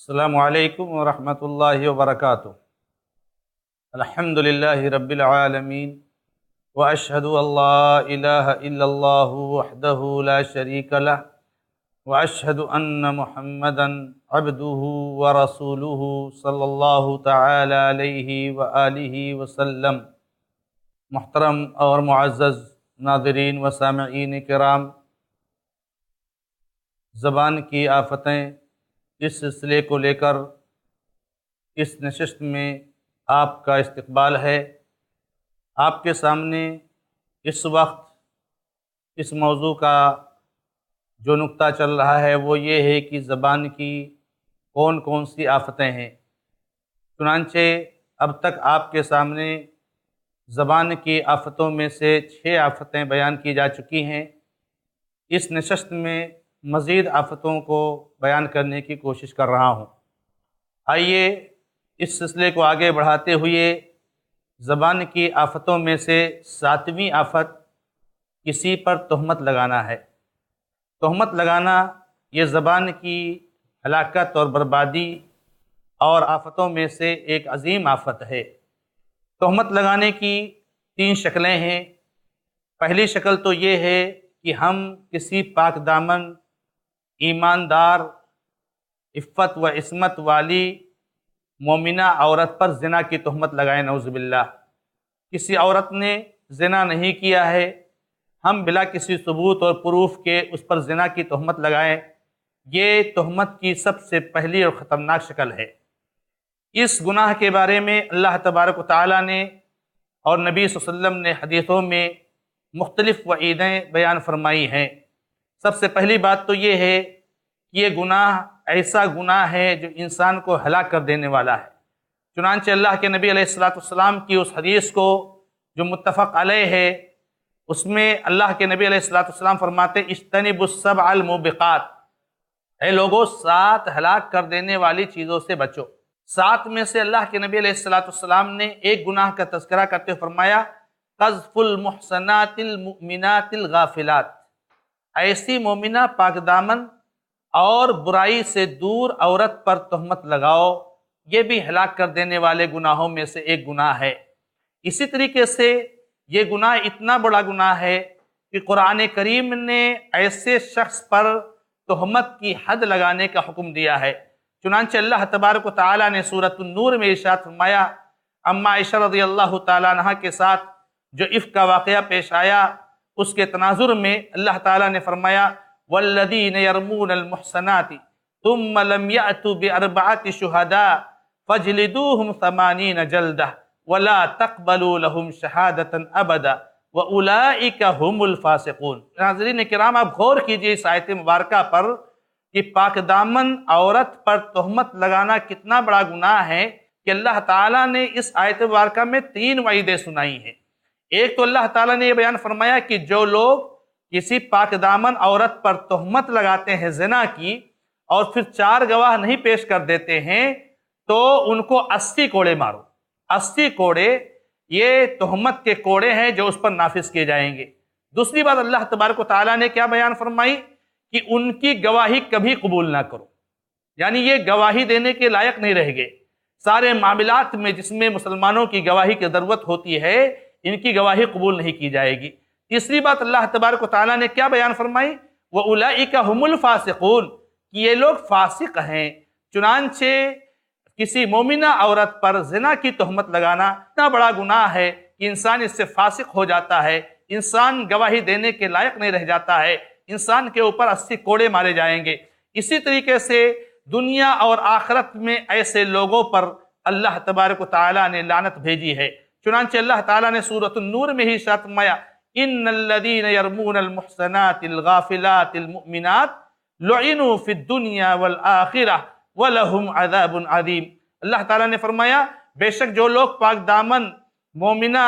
السلام علیکم ورحمۃ اللہ وبرکاتہ۔ الحمد للہ رب العالمین واشہد ان لا الہ الا اللہ وحدہ لا شریک لہ واشہد ان محمدا عبدہ ورسولہ صلی اللہ تعالی علیہ وآلہ وسلم۔ محترم اور معزز ناظرین و سامعین کرام، زبان کی آفتیں اس سلسلے کو لے کر اس نشست میں آپ کا استقبال ہے۔ آپ کے سامنے اس وقت اس موضوع کا جو نقطہ چل رہا ہے وہ یہ ہے کہ زبان کی کون کون سی آفتیں ہیں۔ چنانچہ اب تک آپ کے سامنے زبان کی آفتوں میں سے 6 آفتیں بیان کی جا چکی ہیں۔ اس نشست میں مزید آفتوں کو بیان کرنے کی کوشش کر رہا ہوں۔ آئیے اس سلسلے کو آگے بڑھاتے ہوئے زبان کی آفتوں میں سے 7ویں آفت کسی پر تہمت لگانا ہے۔ تہمت لگانا یہ زبان کی ہلاکت اور بربادی اور آفتوں میں سے ایک عظیم آفت ہے۔ تہمت لگانے کی 3 شکلیں ہیں۔ پہلی شکل تو یہ ہے کہ ہم کسی پاک دامن، ایماندار، عفت و عصمت والی مومنہ عورت پر زنا کی تہمت لگائیں، نعوذ باللہ۔ کسی عورت نے زنا نہیں کیا ہے، ہم بلا کسی ثبوت اور پروف کے اس پر زنا کی تہمت لگائیں، یہ تہمت کی سب سے پہلی اور خطرناک شکل ہے۔ اس گناہ کے بارے میں اللہ تبارک و تعالیٰ نے اور نبی صلی اللہ علیہ وسلم نے حدیثوں میں مختلف وعیدیں بیان فرمائی ہیں۔ سب سے پہلی بات تو یہ ہے کہ یہ گناہ ایسا گناہ ہے جو انسان کو ہلاک کر دینے والا ہے۔ چنانچہ اللہ کے نبی علیہ السلام کی اس حدیث کو جو متفق علیہ ہے، اس میں اللہ کے نبی علیہ السلام فرماتے اجتنبوا السبع الموبقات، اے لوگو 7 ہلاک کر دینے والی چیزوں سے بچو۔ 7 میں سے اللہ کے نبی علیہ السلام نے ایک گناہ کا تذکرہ کرتے ہوئے فرمایا قذف المحصنات المؤمنات الغافلات، ایسی مومنہ پاک دامن اور برائی سے دور عورت پر تہمت لگاؤ، یہ بھی ہلاک کر دینے والے گناہوں میں سے ایک گناہ ہے۔ اسی طریقے سے یہ گناہ اتنا بڑا گناہ ہے کہ قرآن کریم نے ایسے شخص پر تہمت کی حد لگانے کا حکم دیا ہے۔ چنانچہ اللہ تبارک و تعالیٰ نے سورۃ النور میں ارشاد فرمایا، اما عائشہ رضی اللہ تعالیٰ عنہا کے ساتھ جو عفق کا واقعہ پیش آیا، اس کے تناظر میں اللہ تعالیٰ نے فرمایا والذین یرمون المحصنات ثم لم یأتوا بأربعة شہداء فاجلدوہم 80 جلدہ ولا تقبلوا لهم شہادة ابدا واولئک هم الفاسقون۔ ناظرین کرام، آپ غور کیجئے اس آیت مبارکہ پر کہ پاک دامن عورت پر تہمت لگانا کتنا بڑا گناہ ہے کہ اللہ تعالیٰ نے اس آیت مبارکہ میں 3 وعیدیں سنائی ہیں۔ ایک تو اللہ تعالیٰ نے یہ بیان فرمایا کہ جو لوگ کسی پاک دامن عورت پر تہمت لگاتے ہیں زنا کی اور پھر 4 گواہ نہیں پیش کر دیتے ہیں تو ان کو 80 کوڑے مارو۔ 80 کوڑے یہ تہمت کے کوڑے ہیں جو اس پر نافذ کیے جائیں گے۔ دوسری بات اللہ تبارک و تعالیٰ نے کیا بیان فرمائی کہ ان کی گواہی کبھی قبول نہ کرو، یعنی یہ گواہی دینے کے لائق نہیں رہ گئے۔ سارے معاملات میں جس میں مسلمانوں کی گواہی کی ضرورت ہوتی ہے، ان کی گواہی قبول نہیں کی جائے گی۔ تیسری بات اللہ تبارک و تعالیٰ نے کیا بیان فرمائی وَأُولَئِكَ هُمُ الْفَاسِقُونَ، کہ یہ لوگ فاسق ہیں۔ چنانچہ کسی مومنہ عورت پر زنا کی تہمت لگانا اتنا بڑا گناہ ہے کہ انسان اس سے فاسق ہو جاتا ہے، انسان گواہی دینے کے لائق نہیں رہ جاتا ہے، انسان کے اوپر 80 کوڑے مارے جائیں گے۔ اسی طریقے سے دنیا اور آخرت میں ایسے لوگوں پر اللہ تبارک و تعالیٰ نے لعنت بھیجی ہے۔ چنانچہ اللہ تعالیٰ نے سورۃ النور میں ہی ارشاد فرمایا ان الذین یرمون المحصنات الغافلات المؤمنات لعنوا فی الدنیا والآخرہ ولہم عذاب عظیم۔ اللہ تعالیٰ نے فرمایا بے شک جو لوگ پاک دامن مومنہ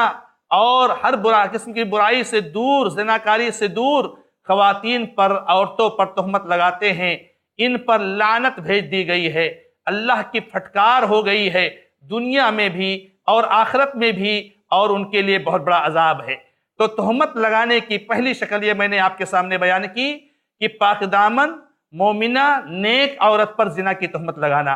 اور ہر قسم کی برائی سے دور، زناکاری سے دور خواتین پر، عورتوں پر تہمت لگاتے ہیں، ان پر لعنت بھیج دی گئی ہے، اللہ کی پھٹکار ہو گئی ہے دنیا میں بھی اور آخرت میں بھی، اور ان کے لیے بہت بڑا عذاب ہے۔ تو تہمت لگانے کی پہلی شکل یہ میں نے آپ کے سامنے بیان کی کہ پاک دامن مومنہ نیک عورت پر زنا کی تہمت لگانا۔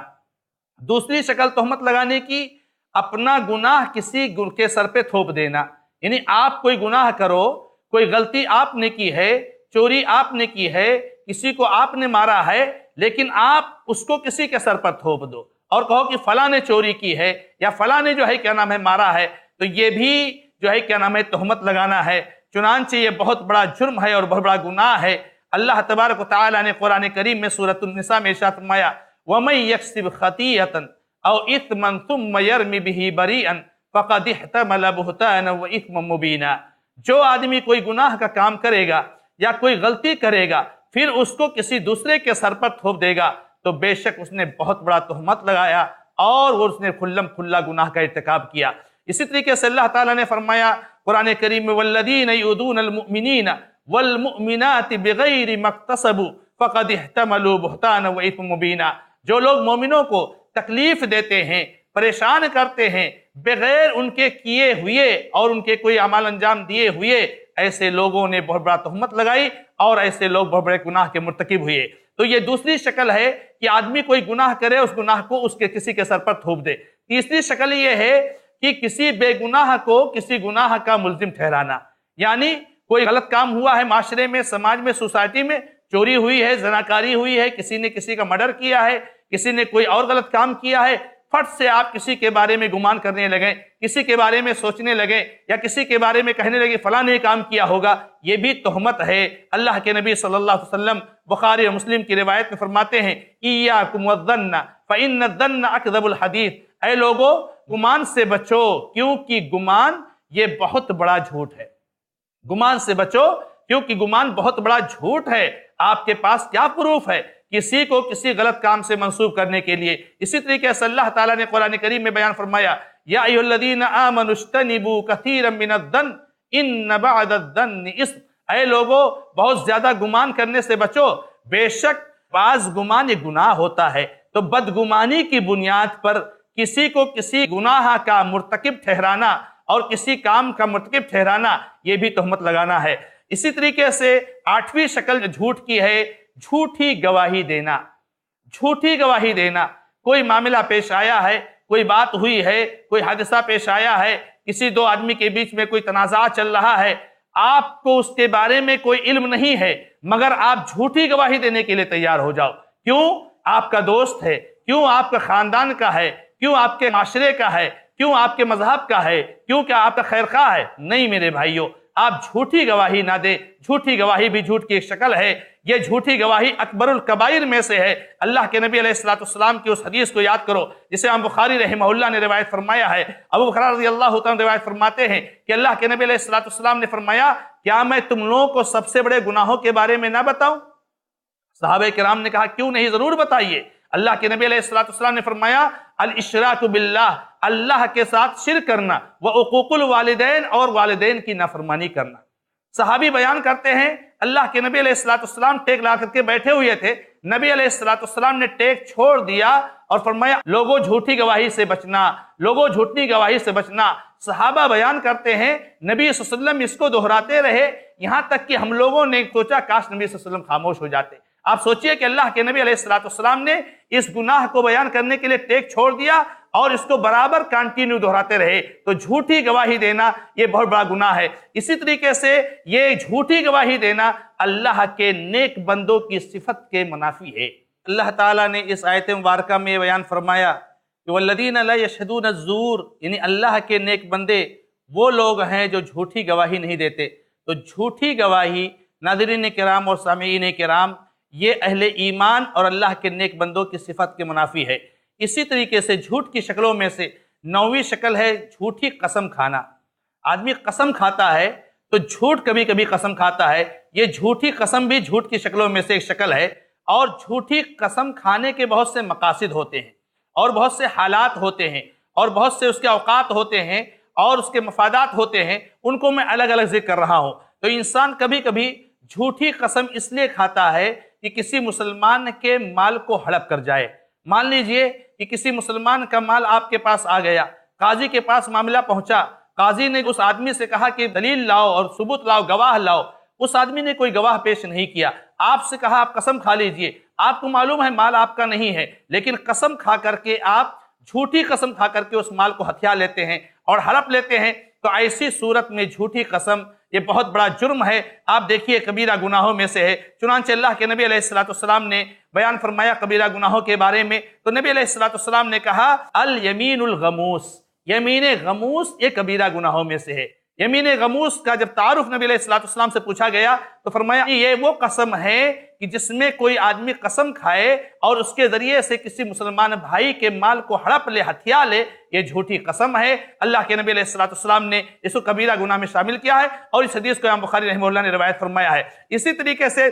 دوسری شکل تہمت لگانے کی، اپنا گناہ کسی کے سر پہ تھوپ دینا، یعنی آپ کوئی گناہ کرو، کوئی غلطی آپ نے کی ہے، چوری آپ نے کی ہے، کسی کو آپ نے مارا ہے، لیکن آپ اس کو کسی کے سر پر تھوپ دو اور کہو کہ فلاں نے چوری کی ہے یا فلاں نے جو ہے کیا نام ہے مارا ہے، تو یہ بھی جو ہے کیا نام ہے تہمت لگانا ہے۔ چنانچہ یہ بہت بڑا جرم ہے اور بہت بڑا گناہ ہے۔ اللہ تبارک و تعالی نے قرآن کریم میں سورۃ النساء میں ارشاد فرمایا وَمَن يَكْسِبْ خَطِيئَةً أَوْ إِثْمًا ثُمَّ يَرْمِ بِهِ بَرِيئًا فَقَدِ احْتَمَلَ بُهْتَانًا وَإِثْمًا مُبِينًا۔ جو آدمی کوئی گناہ کا کام کرے گا یا کوئی غلطی کرے گا پھر اس کو کسی دوسرے کے سر پر تھوپ دے گا تو بے شک اس نے بہت بڑا تہمت لگایا اور وہ اس نے کھلم کھلا گناہ کا ارتکاب کیا۔ اسی طریقے سے اللہ تعالیٰ نے فرمایا قرآن کریم میں وَالَّذِينَ يُؤْذُونَ الْمُؤْمِنِينَ وَالْمُؤْمِنَاتِ بِغَيْرِ مَا اكْتَسَبُوا فَقَدِ احْتَمَلُوا بُهْتَانًا وَإِثْمًا مُبِينًا۔ جو لوگ مومنوں کو تکلیف دیتے ہیں، پریشان کرتے ہیں بغیر ان کے کیے ہوئے اور ان کے کوئی عمل انجام دیے ہوئے، ایسے لوگوں نے بہت بڑا تہمت لگائی اور ایسے لوگ بہت بڑے گناہ کے مرتکب ہوئے۔ تو یہ دوسری شکل ہے کہ آدمی کوئی گناہ کرے، اس گناہ کو اس کے کسی کے سر پر تھوپ دے۔ تیسری شکل یہ ہے کہ کسی بے گناہ کو کسی گناہ کا ملزم ٹھہرانا، یعنی کوئی غلط کام ہوا ہے معاشرے میں، سماج میں، سوسائٹی میں، چوری ہوئی ہے، زناکاری ہوئی ہے، کسی نے کسی کا مرڈر کیا ہے، کسی نے کوئی اور غلط کام کیا ہے، فٹ سے آپ کسی کے بارے میں گمان کرنے لگیں، کسی کے بارے میں سوچنے لگیں یا کسی کے بارے میں کہنے لگے فلاں نے کام کیا ہوگا، یہ بھی تہمت ہے۔ اللہ کے نبی صلی اللہ علیہ وسلم بخاری اور مسلم کی روایت میں فرماتے ہیں ایاکم والظن فإن الظن اکذب الحدیث، اے لوگو گمان سے بچو کیونکہ گمان یہ بہت بڑا جھوٹ ہے۔ گمان سے بچو کیونکہ گمان بہت بڑا جھوٹ ہے۔ آپ کے پاس کیا پروف ہے کسی کو کسی غلط کام سے منسوب کرنے کے لیے؟ اسی طریقے سے اللہ تعالیٰ نے قرآن کریم میں بیان فرمایا یا ایھا الذین آمنوا اجتنبوا کثیرا من الظن ان بعض الظن اثم، اے لوگو بہت زیادہ گمان کرنے سے بچو، بے شک بعض گمان یہ گناہ ہوتا ہے۔ تو بدگمانی کی بنیاد پر کسی کو کسی گناہ کا مرتکب ٹھہرانا اور کسی کام کا مرتکب ٹھہرانا یہ بھی تہمت لگانا ہے۔ اسی طریقے سے آٹھویں شکل جھوٹ کی ہے جھوٹی گواہی دینا۔ جھوٹی گواہی دینا، کوئی معاملہ پیش آیا ہے، کوئی بات ہوئی ہے، کوئی حادثہ پیش آیا ہے، کسی دو آدمی کے بیچ میں کوئی تنازع چل رہا ہے، آپ کو اس کے بارے میں کوئی علم نہیں ہے مگر آپ جھوٹی گواہی دینے کے لیے تیار ہو جاؤ۔ کیوں؟ آپ کا دوست ہے، کیوں آپ کا خاندان کا ہے، کیوں آپ کے معاشرے کا ہے، کیوں آپ کے مذہب کا ہے، کیوں کہ آپ کا خیر خواہ ہے؟ نہیں میرے بھائیوں، آپ جھوٹی گواہی نہ دیں۔ جھوٹی گواہی بھی جھوٹ کی ایک شکل ہے۔ یہ جھوٹی گواہی اکبر الکبائر میں سے ہے۔ اللہ کے نبی علیہ السلام کی اس حدیث کو یاد کرو جسے امام بخاری رحمہ اللہ نے روایت فرمایا ہے۔ ابو بکر رضی اللہ عنہ روایت فرماتے ہیں کہ اللہ کے نبی علیہ السلام نے فرمایا کیا میں تم لوگوں کو سب سے بڑے گناہوں کے بارے میں نہ بتاؤں؟ صحابہ کرام نے کہا کیوں نہیں، ضرور بتائیے۔ اللہ کے نبی علیہ السلام نے فرمایا الاشراک باللہ، اللہ کے ساتھ شرک کرنا، وعقوق الوالدین، اور والدین کی نافرمانی کرنا۔ صحابی بیان کرتے ہیں اللہ کے نبی علیہ السلام ٹیک لا کر کے بیٹھے ہوئے تھے، نبی علیہ السلام نے ٹیک چھوڑ دیا اور فرمایا لوگوں جھوٹی گواہی سے بچنا، لوگوں جھوٹی گواہی سے بچنا۔ صحابہ بیان کرتے ہیں نبی صلی اللہ علیہ وسلم اس کو دہراتے رہے یہاں تک کہ ہم لوگوں نے سوچا کاش نبی صلی اللہ علیہ وسلم خاموش ہو جاتے۔ آپ سوچئے کہ اللہ کے نبی علیہ السلام نے اس گناہ کو بیان کرنے کے لیے ٹیک چھوڑ دیا اور اس کو برابر کنٹینیو دہراتے رہے۔ تو جھوٹی گواہی دینا یہ بہت بڑا گناہ ہے۔ اسی طریقے سے یہ جھوٹی گواہی دینا اللہ کے نیک بندوں کی صفت کے منافی ہے۔ اللہ تعالیٰ نے اس آیت مبارکہ میں بیان فرمایا کہ والذین لا یشہدون الزور، یعنی اللہ کے نیک بندے وہ لوگ ہیں جو جھوٹی گواہی نہیں دیتے۔ تو جھوٹی گواہی ناظرین کرام اور سامعین کرام یہ اہل ایمان اور اللہ کے نیک بندوں کی صفت کے منافی ہے۔ اسی طریقے سے جھوٹ کی شکلوں میں سے 9ویں شکل ہے جھوٹی قسم کھانا۔ آدمی قسم کھاتا ہے تو جھوٹ کبھی کبھی قسم کھاتا ہے، یہ جھوٹی قسم بھی جھوٹ کی شکلوں میں سے ایک شکل ہے۔ اور جھوٹی قسم کھانے کے بہت سے مقاصد ہوتے ہیں اور بہت سے حالات ہوتے ہیں اور بہت سے اس کے اوقات ہوتے ہیں اور اس کے مفادات ہوتے ہیں، ان کو میں الگ الگ ذکر کر رہا ہوں۔ تو انسان کبھی کبھی جھوٹی قسم اس لیے کھاتا ہے کہ کسی مسلمان کے مال کو ہڑپ کر جائے۔ مان لیجئے کہ کسی مسلمان کا مال آپ کے پاس آ گیا، قاضی کے پاس معاملہ پہنچا، قاضی نے اس آدمی سے کہا کہ دلیل لاؤ اور ثبوت لاؤ، گواہ لاؤ۔ اس آدمی نے کوئی گواہ پیش نہیں کیا، آپ سے کہا آپ قسم کھا لیجئے، آپ کو معلوم ہے مال آپ کا نہیں ہے، لیکن قسم کھا کر کے آپ جھوٹی قسم کھا کر کے اس مال کو ہتھیا لیتے ہیں اور ہڑپ لیتے ہیں، تو ایسی صورت میں جھوٹی قسم یہ بہت بڑا جرم ہے، آپ دیکھیے کبیرہ گناہوں میں سے ہے۔ چنانچہ اللہ کے نبی علیہ السلام نے بیان فرمایا کبیرہ گناہوں کے بارے میں، تو نبی علیہ السلام نے کہا الیمین الغموس، یمین غموس یہ کبیرہ گناہوں میں سے ہے۔ یمین غموس کا جب تعارف نبی علیہ السلام سے پوچھا گیا تو فرمایا یہ وہ قسم ہے کہ جس میں کوئی آدمی قسم کھائے اور اس کے ذریعے سے کسی مسلمان بھائی کے مال کو ہڑپ لے، ہتھیا لے، یہ جھوٹی قسم ہے۔ اللہ کے نبی علیہ السلام نے اس کو کبیرہ گناہ میں شامل کیا ہے، اور اس حدیث کو امام بخاری رحمہ اللہ نے روایت فرمایا ہے۔ اسی طریقے سے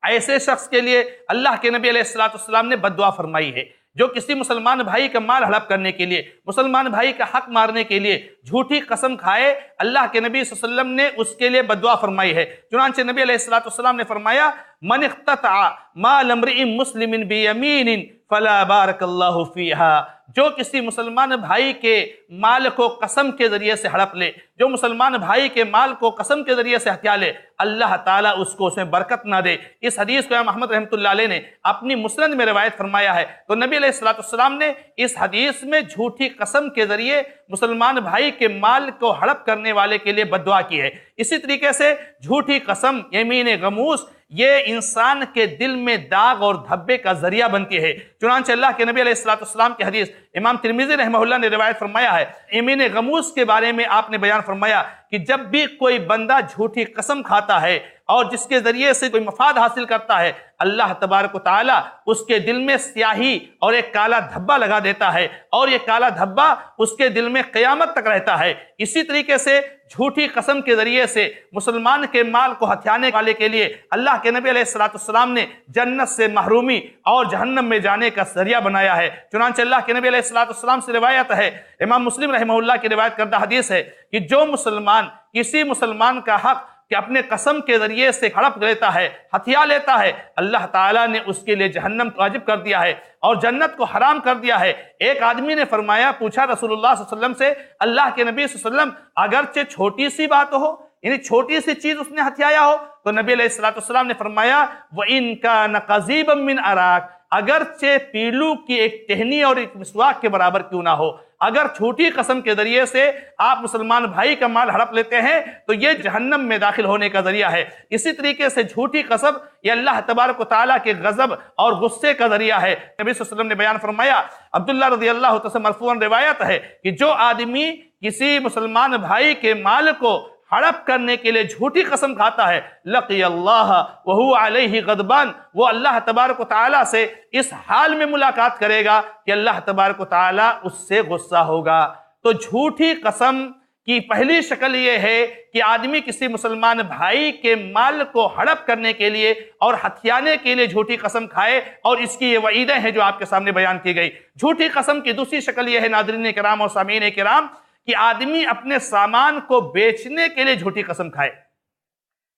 ایسے شخص کے لیے اللہ کے نبی علیہ السلام نے بد دعا فرمائی ہے جو کسی مسلمان بھائی کا مال ہڑپ کرنے کے لیے، مسلمان بھائی کا حق مارنے کے لیے جھوٹی قسم کھائے، اللہ کے نبی صلی اللہ علیہ وسلم نے اس کے لیے بد دعا فرمائی ہے۔ چنانچہ نبی علیہ السلام نے فرمایا من اقتطع مال امرئ مسلم بیمین فلا بارک اللہ فیہا، جو کسی مسلمان بھائی کے مال کو قسم کے ذریعے سے ہڑپ لے، جو مسلمان بھائی کے مال کو قسم کے ذریعے سے ہتھیا لے، اللہ تعالیٰ اس کو اس میں برکت نہ دے۔ اس حدیث کو امام احمد رحمۃ اللہ علیہ نے اپنی مسند میں روایت فرمایا ہے۔ تو نبی علیہ السلام نے اس حدیث میں جھوٹی قسم کے ذریعے مسلمان بھائی کے مال کو ہڑپ کرنے والے کے لیے بد دعا کی ہے۔ اسی طریقے سے جھوٹی قسم، یمین غموس، یہ انسان کے دل میں داغ اور دھبے کا ذریعہ بنتی ہے۔ چنانچہ اللہ کے نبی علیہ السلام کی حدیث امام ترمذی رحمہ اللہ نے روایت فرمایا ہے، یمین غموس کے بارے میں آپ نے بیان فرمایا کہ جب بھی کوئی بندہ جھوٹی قسم کھاتا ہے اور جس کے ذریعے سے کوئی مفاد حاصل کرتا ہے، اللہ تبارک و تعالیٰ اس کے دل میں سیاہی اور ایک کالا دھبا لگا دیتا ہے، اور یہ کالا دھبا اس کے دل میں قیامت تک رہتا ہے۔ اسی طریقے سے جھوٹی قسم کے ذریعے سے مسلمان کے مال کو ہتھیانے والے کے لیے اللہ کے نبی علیہ السلام نے جنت سے محرومی اور جہنم میں جانے کا ذریعہ بنایا ہے۔ چنانچہ اللہ کے نبی علیہ السلام سے روایت ہے، امام مسلم رحمہ اللہ کی روایت کردہ حدیث ہے کہ جو مسلمان کسی مسلمان کا حق کہ اپنے قسم کے ذریعے سے ہڑپ لیتا ہے، ہتھیا لیتا ہے، اللہ تعالیٰ نے اس کے لیے جہنم کو واجب کر دیا ہے اور جنت کو حرام کر دیا ہے۔ ایک آدمی نے فرمایا، پوچھا رسول اللہ صلی اللہ علیہ وسلم سے، اللہ کے نبی صلی اللہ علیہ وسلم اگرچہ چھوٹی سی بات ہو، یعنی چھوٹی سی چیز اس نے ہتھیایا ہو، تو نبی علیہ السلام نے فرمایا وَإِن كَانَ قَضِيبًا مِّنْ عَرَاقٍ، اگرچہ پیلو کی ایک ٹہنی اور ایک مسواک کے برابر کیوں نہ ہو، اگر چھوٹی قسم کے ذریعے سے آپ مسلمان بھائی کا مال ہڑپ لیتے ہیں تو یہ جہنم میں داخل ہونے کا ذریعہ ہے۔ اسی طریقے سے جھوٹی قسم یہ اللہ تبارک و تعالیٰ کے غضب اور غصے کا ذریعہ ہے۔ نبی صلی اللہ علیہ وسلم نے بیان فرمایا، عبداللہ رضی اللہ عنہ سے مرفوعاً روایت ہے کہ جو آدمی کسی مسلمان بھائی کے مال کو ہڑپ کرنے کے لیے جھوٹی قسم کھاتا ہے، لقی اللہ وہو علیہ غضبان، وہ اللہ تبارک و تعالیٰ سے اس حال میں ملاقات کرے گا کہ اللہ تبارک و تعالیٰ اس سے غصہ ہوگا۔ تو جھوٹی قسم کی پہلی شکل یہ ہے کہ آدمی کسی مسلمان بھائی کے مال کو ہڑپ کرنے کے لیے اور ہتھیانے کے لیے جھوٹی قسم کھائے، اور اس کی یہ وعیدیں ہیں جو آپ کے سامنے بیان کی گئی۔ جھوٹی قسم کی دوسری شکل یہ ہے ناظرین کرام اور سامعین کرام کہ آدمی اپنے سامان کو بیچنے کے لیے جھوٹی قسم کھائے۔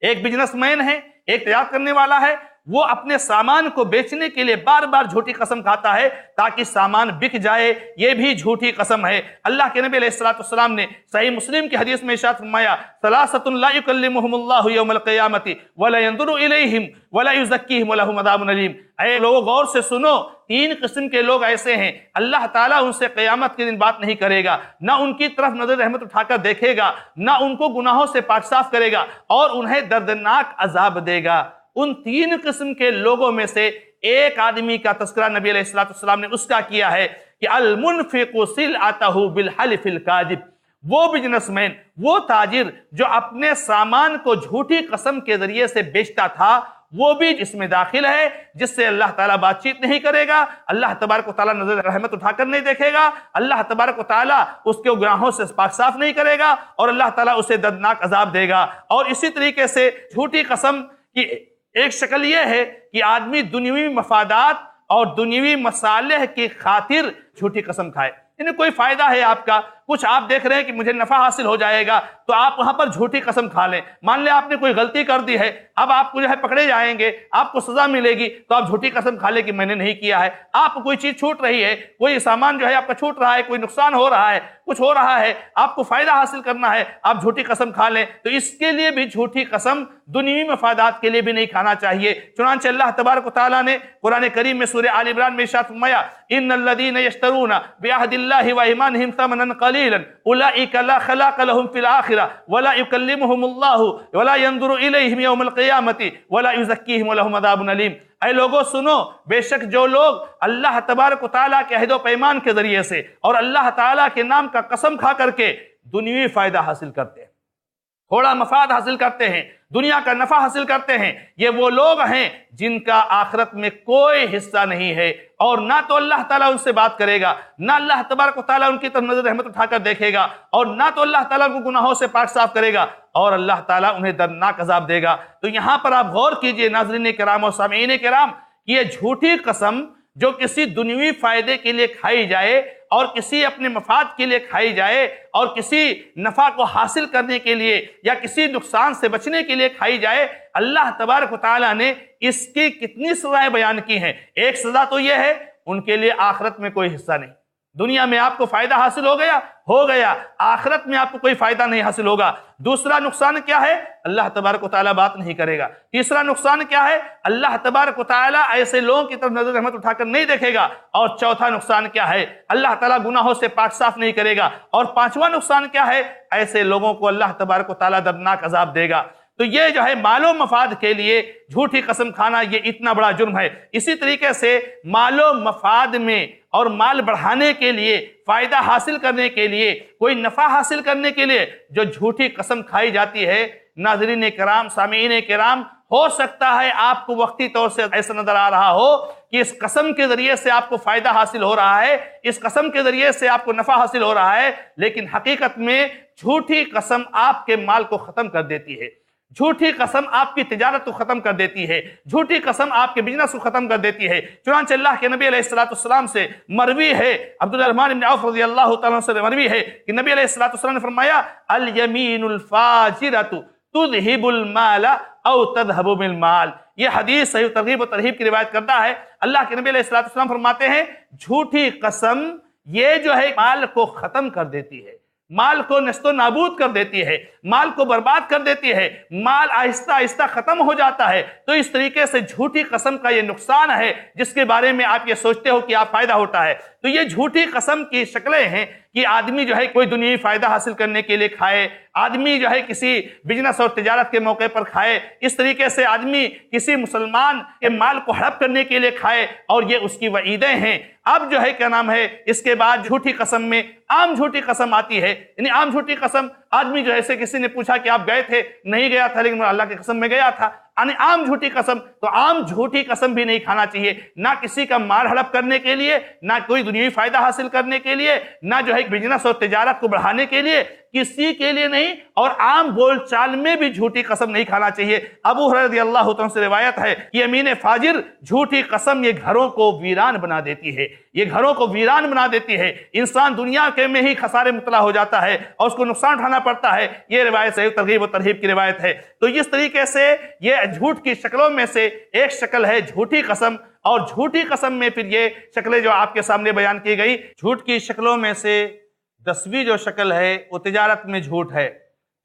ایک بزنس مین ہے، ایک تجارت کرنے والا ہے، وہ اپنے سامان کو بیچنے کے لیے بار بار جھوٹی قسم کھاتا ہے تاکہ سامان بک جائے، یہ بھی جھوٹی قسم ہے۔ اللہ کے نبی علیہ السلام نے صحیح مسلم کی حدیث میں ارشاد فرمایا، ثلاثۃ لا یکلمہم اللہ یوم القیامۃ ولا ینظر الیہم ولا یزکیہم ولہم عذاب الیم۔ اے لوگوں غور سے سنو، تین قسم کے لوگ ایسے ہیں اللہ تعالیٰ ان سے قیامت کے دن بات نہیں کرے گا، نہ ان کی طرف نظر رحمت اٹھا کر دیکھے گا، نہ ان کو گناہوں سے پاک صاف کرے گا، اور انہیں دردناک عذاب دے گا۔ ان تین قسم کے لوگوں میں سے ایک آدمی کا تذکرہ نبی علیہ السلام نے اس کا کیا ہے کہ المنفق سلعتہ بالحلف الکاذب، وہ بزنس مین، وہ تاجر جو اپنے سامان کو جھوٹی قسم کے ذریعے سے بیچتا تھا، وہ بھی اس میں داخل ہے، جس سے اللہ تعالیٰ بات چیت نہیں کرے گا، اللہ تبارک و تعالیٰ نظر رحمت اٹھا کر نہیں دیکھے گا، اللہ تبارک و تعالیٰ اس کے گناہوں سے پاک صاف نہیں کرے گا، اور اللہ تعالیٰ اسے دردناک عذاب دے گا۔ اور اسی طریقے سے جھوٹی قسم کی ایک شکل یہ ہے کہ آدمی دنیوی مفادات اور دنیوی مصالح کی خاطر جھوٹی قسم کھائے، یعنی کوئی فائدہ ہے آپ کا، کچھ آپ دیکھ رہے ہیں کہ مجھے نفع حاصل ہو جائے گا تو آپ وہاں پر جھوٹی قسم کھا لیں. مان لیں آپ نے کوئی غلطی کر دی ہے, اب آپ کو جو ہے پکڑے جائیں گے, آپ کو سزا ملے گی, تو آپ جھوٹی قسم کھا لیں کہ میں نے نہیں کیا ہے. آپ کو کوئی چیز چھوٹ رہی ہے, کوئی سامان جو ہے آپ کا چھوٹ رہا ہے, کوئی نقصان ہو رہا ہے, کچھ ہو رہا ہے, آپ کو فائدہ حاصل کرنا ہے, آپ جھوٹی قسم کھا لیں, تو اس کے لیے بھی جھوٹی قسم دنیوی مفادات کے لیے بھی نہیں کھانا چاہیے. چنانچہ اللہ تبارک و تعالیٰ نے قرآن کریم میں سورہ آل عمران میں ارشاد فرمایا ان الذین یشترون بعہد اللہ وایمانہم ثمنا قلیلا اولئک لا خلاق لهم فی الآخرہ ولا یکلمہم اللہ ولا ینظر الیہم یوم القیامۃ ولا یزکیہم ولہم عذاب علیم. اے لوگوں سنو, بے شک جو لوگ اللہ تبارک و تعالیٰ کے عہد و پیمان کے ذریعے سے اور اللہ تعالیٰ کے نام کا قسم کھا کر کے دنیوی فائدہ حاصل کرتے ہیں, تھوڑا مفاد حاصل کرتے ہیں, دنیا کا نفع حاصل کرتے ہیں, یہ وہ لوگ ہیں جن کا آخرت میں کوئی حصہ نہیں ہے, اور نہ تو اللہ تعالیٰ ان سے بات کرے گا, نہ اللہ تبارک و تعالیٰ ان کی طرف نظر رحمت اٹھا کر دیکھے گا, اور نہ تو اللہ تعالیٰ کو گناہوں سے پاک صاف کرے گا, اور اللہ تعالیٰ انہیں دردناک عذاب دے گا. تو یہاں پر آپ غور کیجئے ناظرین کرام اور سامعین کرام, کہ یہ جھوٹی قسم جو کسی دنیوی فائدے کے لیے کھائی جائے اور کسی اپنے مفاد کے لیے کھائی جائے اور کسی نفع کو حاصل کرنے کے لیے یا کسی نقصان سے بچنے کے لیے کھائی جائے, اللہ تبارک و تعالیٰ نے اس کی کتنی سزائیں بیان کی ہیں. ایک سزا تو یہ ہے ان کے لیے آخرت میں کوئی حصہ نہیں. دنیا میں آپ کو فائدہ حاصل ہو گیا, آخرت میں آپ کو کوئی فائدہ نہیں حاصل ہوگا. دوسرا نقصان کیا ہے؟ اللہ تبارک و تعالیٰ بات نہیں کرے گا. تیسرا نقصان کیا ہے؟ اللہ تبارک و تعالیٰ ایسے لوگوں کی طرف نظر رحمت اٹھا کر نہیں دیکھے گا. اور چوتھا نقصان کیا ہے؟ اللہ تعالیٰ گناہوں سے پاک صاف نہیں کرے گا. اور پانچواں نقصان کیا ہے؟ ایسے لوگوں کو اللہ تبارک و تعالیٰ دردناک عذاب دے گا. تو یہ جو ہے مال و مفاد کے لیے جھوٹی قسم کھانا یہ اتنا بڑا جرم ہے. اسی طریقے سے مال و مفاد میں اور مال بڑھانے کے لیے, فائدہ حاصل کرنے کے لیے, کوئی نفع حاصل کرنے کے لیے جو جھوٹی قسم کھائی جاتی ہے, ناظرین کرام سامعین کرام, ہو سکتا ہے آپ کو وقتی طور سے ایسا نظر آ رہا ہو کہ اس قسم کے ذریعے سے آپ کو فائدہ حاصل ہو رہا ہے, اس قسم کے ذریعے سے آپ کو نفع حاصل ہو رہا ہے, لیکن حقیقت میں جھوٹی قسم آپ کے مال کو ختم کر دیتی ہے. جھوٹی قسم آپ کی تجارت کو ختم کر دیتی ہے, جھوٹی قسم آپ کے بزنس کو ختم کر دیتی ہے. چنانچہ اللہ کے نبی علیہ السلام سے مروی ہے, عبدالرحمن بن عوف رضی اللہ تعالیٰ سے مروی ہے کہ نبی علیہ السلام نے فرمایا الیمین الفاجرۃ تذہب المال او تذہب بالمال. یہ حدیث صحیح ترغیب و ترہیب کی روایت کرتا ہے. اللہ کے نبی علیہ السلام فرماتے ہیں جھوٹی قسم یہ جو ہے مال کو ختم کر دیتی ہے, مال کو نست و نابود کر دیتی ہے, مال کو برباد کر دیتی ہے, مال آہستہ آہستہ ختم ہو جاتا ہے. تو اس طریقے سے جھوٹی قسم کا یہ نقصان ہے جس کے بارے میں آپ یہ سوچتے ہو کہ آپ فائدہ ہوتا ہے. تو یہ جھوٹی قسم کی شکلیں ہیں کہ آدمی جو ہے کوئی دنیاوی فائدہ حاصل کرنے کے لیے کھائے, آدمی جو ہے کسی بزنس اور تجارت کے موقع پر کھائے, اس طریقے سے آدمی کسی مسلمان کے مال کو ہڑپ کرنے کے لیے کھائے, اور یہ اس کی وعیدیں ہیں. اب جو ہے کیا نام ہے, اس کے بعد جھوٹی قسم میں عام جھوٹی قسم آتی ہے. یعنی عام جھوٹی قسم, آدمی جو ایسے کسی نے پوچھا کہ آپ گئے تھے, نہیں گیا تھا لیکن اللہ کی قسم میں گیا تھا, یعنی عام جھوٹی قسم. تو عام جھوٹی قسم بھی نہیں کھانا چاہیے, نہ کسی کا مال ہڑپ کرنے کے لیے, نہ کوئی دنیاوی فائدہ حاصل کرنے کے لیے, نہ جو ہے بزنس اور تجارت کو بڑھانے کے لیے, کسی کے لیے نہیں. اور عام بول چال میں بھی جھوٹی قسم نہیں کھانا چاہیے. ابو ہریرہ رضی اللہ عنہ سے روایت ہے کہ یمین فاجر جھوٹی قسم یہ گھروں کو ویران بنا دیتی ہے, یہ گھروں کو ویران بنا دیتی ہے. انسان دنیا کے میں ہی خسارے مبتلا ہو جاتا ہے اور اس کو نقصان اٹھانا پڑتا ہے. یہ روایت صحیح ترغیب و ترہیب کی روایت ہے. تو اس طریقے سے یہ جھوٹ کی شکلوں میں سے ایک شکل ہے جھوٹی قسم. اور جھوٹی قسم میں پھر یہ شکلیں جو آپ کے سامنے بیان کی گئی, جھوٹ کی شکلوں میں سے 10ویں جو شکل ہے وہ تجارت میں جھوٹ ہے.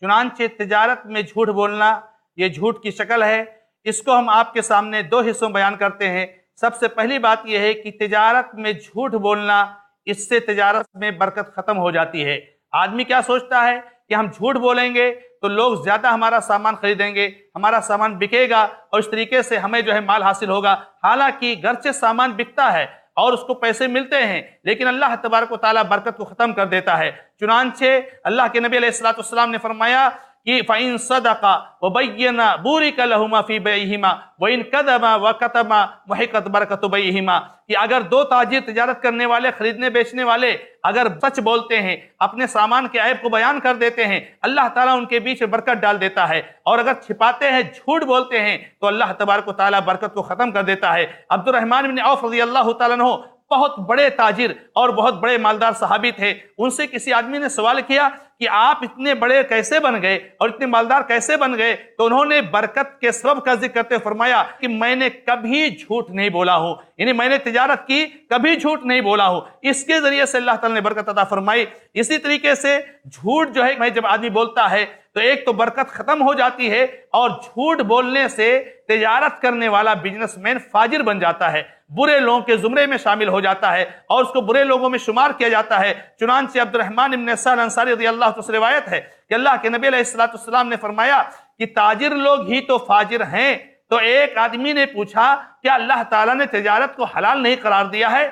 چنانچہ تجارت میں جھوٹ بولنا یہ جھوٹ کی شکل ہے. اس کو ہم آپ کے سامنے 2 حصوں بیان کرتے ہیں. سب سے پہلی بات یہ ہے کہ تجارت میں جھوٹ بولنا, اس سے تجارت میں برکت ختم ہو جاتی ہے. آدمی کیا سوچتا ہے کہ ہم جھوٹ بولیں گے تو لوگ زیادہ ہمارا سامان خریدیں گے, ہمارا سامان بکے گا اور اس طریقے سے ہمیں جو ہے مال حاصل ہوگا. حالانکہ گرچہ سامان بکتا ہے اور اس کو پیسے ملتے ہیں, لیکن اللہ تبارک و تعالیٰ برکت کو ختم کر دیتا ہے. چنانچہ اللہ کے نبی علیہ السلام نے فرمایا کہ فَإِن صَدَقَ وَبَيَّنَ بُورِكَ لَهُمَا فِي بَيْعِهِمَا وَإِن كَذَبَ وَكَتَمَ مُحِقَتْ بَرَكَتُ بَيْعِهِمَا. کہ اگر 2 تاجر تجارت کرنے والے, خریدنے بیچنے والے اگر سچ بولتے ہیں, اپنے سامان کے عیب کو بیان کر دیتے ہیں, اللہ تعالیٰ ان کے بیچ میں برکت ڈال دیتا ہے. اور اگر چھپاتے ہیں, جھوٹ بولتے ہیں, تو اللہ تبارک و تعالیٰ برکت کو ختم کر دیتا ہے. عبدالرحمن بن عوف رضی اللہ تعالیٰ عنہ بہت بڑے تاجر اور بہت بڑے مالدار صحابی تھے۔ ان سے کسی آدمی نے سوال کیا کہ آپ اتنے بڑے کیسے بن گئے اور اتنے مالدار کیسے بن گئے؟ تو انہوں نے برکت کے سبب کا ذکر کرتے فرمایا کہ میں نے کبھی جھوٹ نہیں بولا ہوں، یعنی میں نے تجارت کی، کبھی جھوٹ نہیں بولا ہوں، اس کے ذریعے سے اللہ تعالیٰ نے برکت عطا فرمائی۔ اسی طریقے سے جھوٹ جو ہے جب آدمی بولتا ہے تو ایک تو برکت ختم ہو جاتی ہے، اور جھوٹ بولنے سے تجارت کرنے والا بزنس مین فاجر بن جاتا ہے، برے لوگوں کے زمرے میں شامل ہو جاتا ہے اور اس کو برے لوگوں میں شمار کیا جاتا ہے۔ چنانچہ عبد الرحمن بن سہل انصاری رضی اللہ عنہ سے روایت ہے کہ اللہ کے نبی علیہ السلام نے فرمایا کہ تاجر لوگ ہی تو فاجر ہیں۔ تو ایک آدمی نے پوچھا کیا اللہ تعالیٰ نے تجارت کو حلال نہیں قرار دیا ہے؟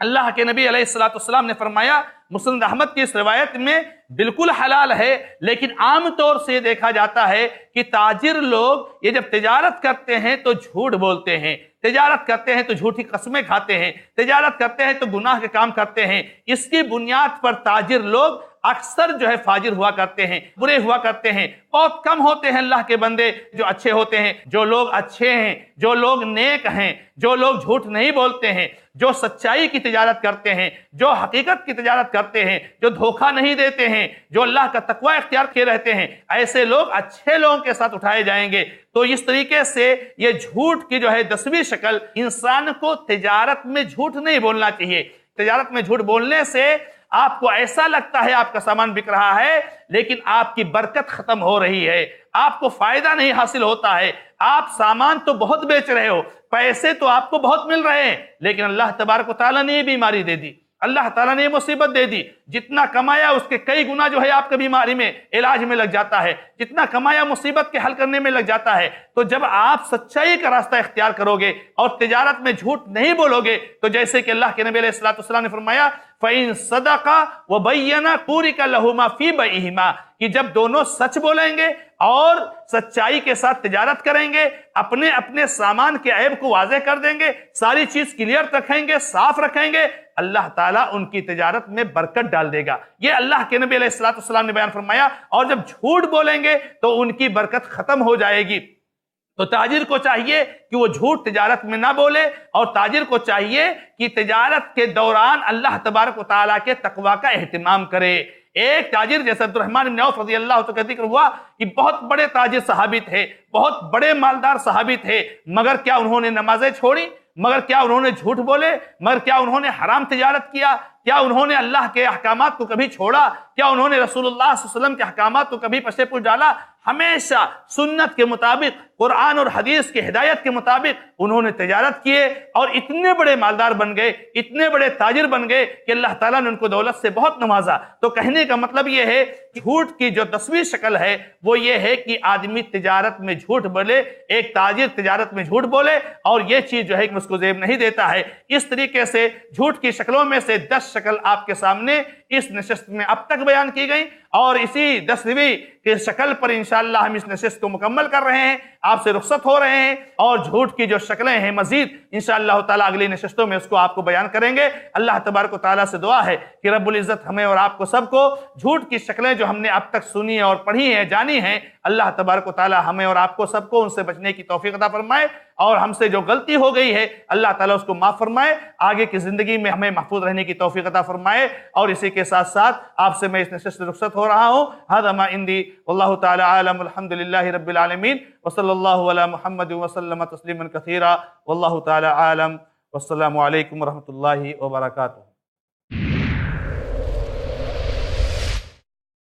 اللہ کے نبی علیہ السلام نے فرمایا، مسند احمد کی اس روایت میں بالکل حلال ہے، لیکن عام طور سے دیکھا جاتا ہے کہ تاجر لوگ یہ جب تجارت کرتے ہیں تو جھوٹ بولتے ہیں، تجارت کرتے ہیں تو جھوٹی قسمیں کھاتے ہیں، تجارت کرتے ہیں تو گناہ کے کام کرتے ہیں۔ اس کی بنیاد پر تاجر لوگ اکثر جو ہے فاجر ہوا کرتے ہیں، برے ہوا کرتے ہیں۔ بہت کم ہوتے ہیں اللہ کے بندے جو اچھے ہوتے ہیں۔ جو لوگ اچھے ہیں، جو لوگ نیک ہیں، جو لوگ جھوٹ نہیں بولتے ہیں، جو سچائی کی تجارت کرتے ہیں، جو حقیقت کی تجارت کرتے ہیں، جو دھوکہ نہیں دیتے ہیں، جو اللہ کا تقوی اختیار کیے رہتے ہیں، ایسے لوگ اچھے لوگوں کے ساتھ اٹھائے جائیں گے۔ تو اس طریقے سے یہ جھوٹ کی جو ہے 10ویں شکل، انسان کو تجارت میں جھوٹ نہیں بولنا چاہیے۔ تجارت میں جھوٹ بولنے سے آپ کو ایسا لگتا ہے آپ کا سامان بک رہا ہے، لیکن آپ کی برکت ختم ہو رہی ہے، آپ کو فائدہ نہیں حاصل ہوتا ہے۔ آپ سامان تو بہت بیچ رہے ہو، پیسے تو آپ کو بہت مل رہے ہیں، لیکن اللہ تبارک و تعالیٰ نے یہ بیماری دے دی، اللہ تعالیٰ نے یہ مصیبت دے دی۔ جتنا کمایا اس کے کئی گنا جو ہے آپ کے بیماری میں، علاج میں لگ جاتا ہے، جتنا کمایا مصیبت کے حل کرنے میں لگ جاتا ہے۔ تو جب آپ سچائی کا راستہ اختیار کرو گے اور تجارت میں جھوٹ نہیں بولو گے، تو جیسے کہ اللہ کے نبی علیہ السلام نے فرمایا فَإِن صَدَقَ وَبَيَّنَ بُورِكَ لَهُمَا فِي بَيْعِهِمَا، کہ جب دونوں سچ بولیں گے اور سچائی کے ساتھ تجارت کریں گے، اپنے اپنے سامان کے عیب کو واضح کر دیں گے، ساری چیز کلیئر رکھیں گے، صاف رکھیں گے، اللہ تعالیٰ ان کی تجارت میں برکت ڈال دے گا۔ یہ اللہ کے نبی علیہ السلام نے بیان فرمایا۔ اور جب جھوٹ بولیں گے تو ان کی برکت ختم ہو جائے گی۔ تو تاجر کو چاہیے کہ وہ جھوٹ تجارت میں نہ بولے، اور تاجر کو چاہیے کہ تجارت کے دوران اللہ تبارک و تعالیٰ کے تقوی کا اہتمام کرے۔ ایک تاجر جیسے عبد الرحمن بن عوف رضی اللہ عنہ کا ذکر ہوا کہ بہت بڑے تاجر صحابی تھے، بہت بڑے مالدار صحابی تھے، مگر کیا انہوں نے نمازیں چھوڑی؟ مگر کیا انہوں نے جھوٹ بولے؟ مگر کیا انہوں نے حرام تجارت کیا؟ کیا انہوں نے اللہ کے احکامات کو کبھی چھوڑا؟ کیا انہوں نے رسول اللہ صلی اللہ علیہ وسلم کے احکامات کو کبھی پشے پوچھ ڈالا؟ ہمیشہ سنت کے مطابق، قرآن اور حدیث کی ہدایت کے مطابق انہوں نے تجارت کیے، اور اتنے بڑے مالدار بن گئے، اتنے بڑے تاجر بن گئے کہ اللہ تعالیٰ نے ان کو دولت سے بہت نوازا۔ تو کہنے کا مطلب یہ ہے کہ جھوٹ کی جو 10ویں شکل ہے وہ یہ ہے کہ آدمی تجارت میں جھوٹ بولے، ایک تاجر تجارت میں جھوٹ بولے، اور یہ چیز جو ہے کہ اس کو زیب نہیں دیتا ہے۔ اس طریقے سے جھوٹ کی شکلوں میں سے 10 شکل آپ کے سامنے اس نشست میں اب تک بیان کی گئی، اور اسی 10ویں کی شکل پر انشاءاللہ ہم اس نشست کو مکمل کر رہے ہیں، آپ سے رخصت ہو رہے ہیں، اور جھوٹ کی جو شکلیں ہیں مزید انشاءاللہ تعالیٰ اگلی نشستوں میں اس کو آپ کو بیان کریں گے۔ اللہ تبارک و تعالیٰ سے دعا ہے کہ رب العزت ہمیں اور آپ کو سب کو جھوٹ کی شکلیں جو ہم نے اب تک سنی اور پڑھی ہیں، جانی ہیں، اللہ تبارک و تعالیٰ ہمیں اور آپ کو سب کو ان سے بچنے کی توفیق عطا فرمائے، اور ہم سے جو غلطی ہو گئی ہے اللہ تعالیٰ اس کو معاف فرمائے، آگے کی زندگی میں ہمیں محفوظ رہنے کی توفیق عطا فرمائے۔ اور اسی کے ساتھ ساتھ آپ سے میں اس نشست سے رخصت ہو رہا ہوں۔ ھذا ما عندی واللہ تعالی عالم، الحمدللہ رب العالمین، وصلی اللہ علی محمد وسلم تسلیما کثیرا، واللہ تعالی عالم، والسلام علیکم ورحمۃ اللہ وبرکاتہ۔